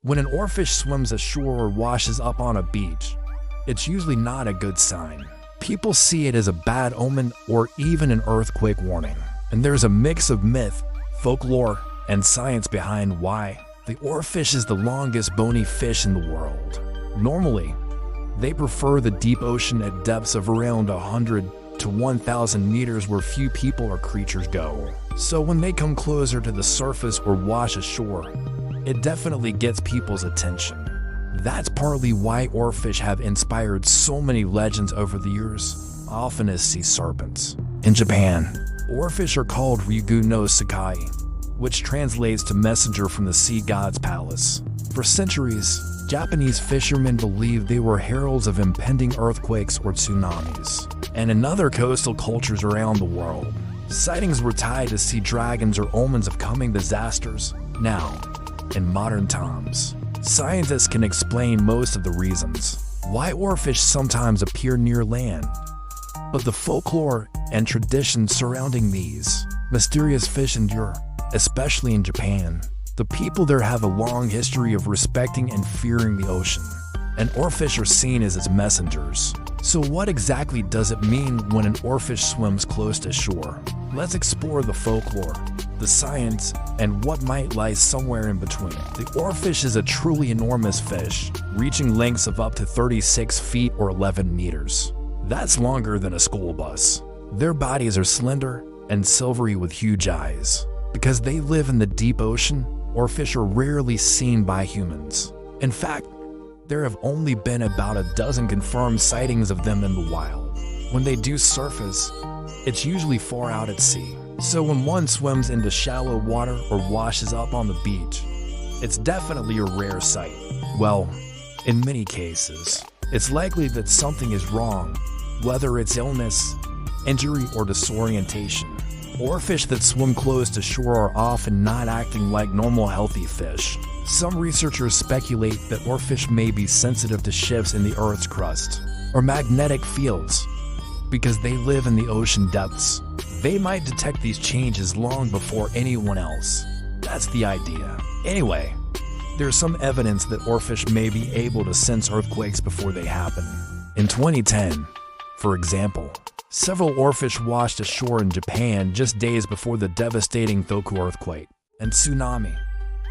When an oarfish swims ashore or washes up on a beach, it's usually not a good sign. People see it as a bad omen or even an earthquake warning. And there's a mix of myth, folklore, and science behind why. The oarfish is the longest bony fish in the world. Normally, they prefer the deep ocean at depths of around 100 to 1,000 meters where few people or creatures go. So when they come closer to the surface or wash ashore, it definitely gets people's attention. That's partly why oarfish have inspired so many legends over the years, often as sea serpents. In Japan, oarfish are called Ryugu no Sakai, which translates to messenger from the sea god's palace. For centuries, Japanese fishermen believed they were heralds of impending earthquakes or tsunamis. And in other coastal cultures around the world, sightings were tied to sea dragons or omens of coming disasters. Now, in modern times, scientists can explain most of the reasons why oarfish sometimes appear near land. But the folklore and traditions surrounding these mysterious fish endure, especially in Japan. The people there have a long history of respecting and fearing the ocean, and oarfish are seen as its messengers. So what exactly does it mean when an oarfish swims close to shore? Let's explore the folklore, the science, and what might lie somewhere in between. The oarfish is a truly enormous fish, reaching lengths of up to 36 feet or 11 meters. That's longer than a school bus. Their bodies are slender and silvery with huge eyes. Because they live in the deep ocean, oarfish are rarely seen by humans. In fact, there have only been about a dozen confirmed sightings of them in the wild. When they do surface, it's usually far out at sea. So when one swims into shallow water or washes up on the beach, it's definitely a rare sight. Well, in many cases, it's likely that something is wrong, whether it's illness, injury, or disorientation. Oarfish that swim close to shore are often not acting like normal healthy fish. Some researchers speculate that oarfish may be sensitive to shifts in the Earth's crust or magnetic fields. Because they live in the ocean depths, they might detect these changes long before anyone else. That's the idea. Anyway, there's some evidence that oarfish may be able to sense earthquakes before they happen. In 2010, for example, several oarfish washed ashore in Japan just days before the devastating Tohoku earthquake and tsunami.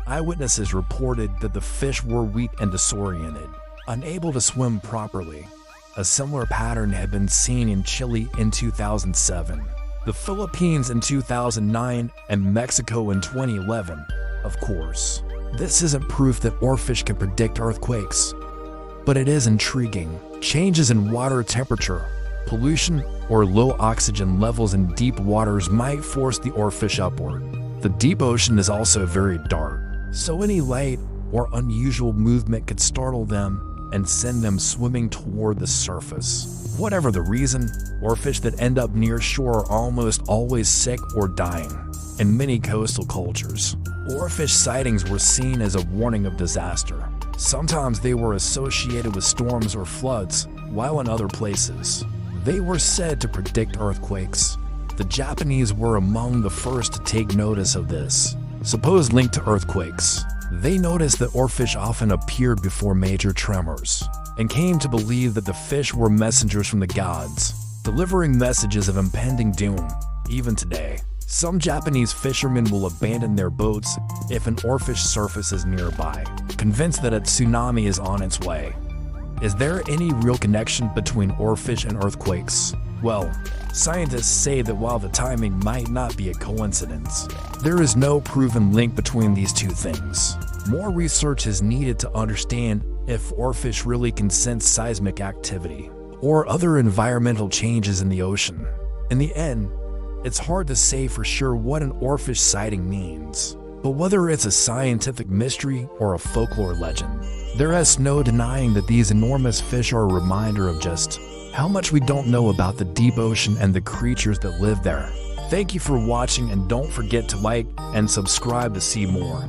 Eyewitnesses reported that the fish were weak and disoriented, unable to swim properly. A similar pattern had been seen in Chile in 2007, the Philippines in 2009, and Mexico in 2011. Of course, this isn't proof that oarfish can predict earthquakes, but it is intriguing. Changes in water temperature, pollution, or low oxygen levels in deep waters might force the oarfish upward. The deep ocean is also very dark, so any light or unusual movement could startle them and send them swimming toward the surface. Whatever the reason, oarfish that end up near shore are almost always sick or dying. In many coastal cultures, oarfish sightings were seen as a warning of disaster. Sometimes they were associated with storms or floods, while in other places, they were said to predict earthquakes. The Japanese were among the first to take notice of this supposed link to earthquakes. They noticed that oarfish often appeared before major tremors, and came to believe that the fish were messengers from the gods, delivering messages of impending doom. Even today, some Japanese fishermen will abandon their boats if an oarfish surfaces nearby, convinced that a tsunami is on its way. Is there any real connection between oarfish and earthquakes? Well, scientists say that while the timing might not be a coincidence, there is no proven link between these two things. More research is needed to understand if oarfish really can sense seismic activity or other environmental changes in the ocean. In the end, it's hard to say for sure what an oarfish sighting means, but whether it's a scientific mystery or a folklore legend, there is no denying that these enormous fish are a reminder of just how much we don't know about the deep ocean and the creatures that live there. Thank you for watching, and don't forget to like and subscribe to see more.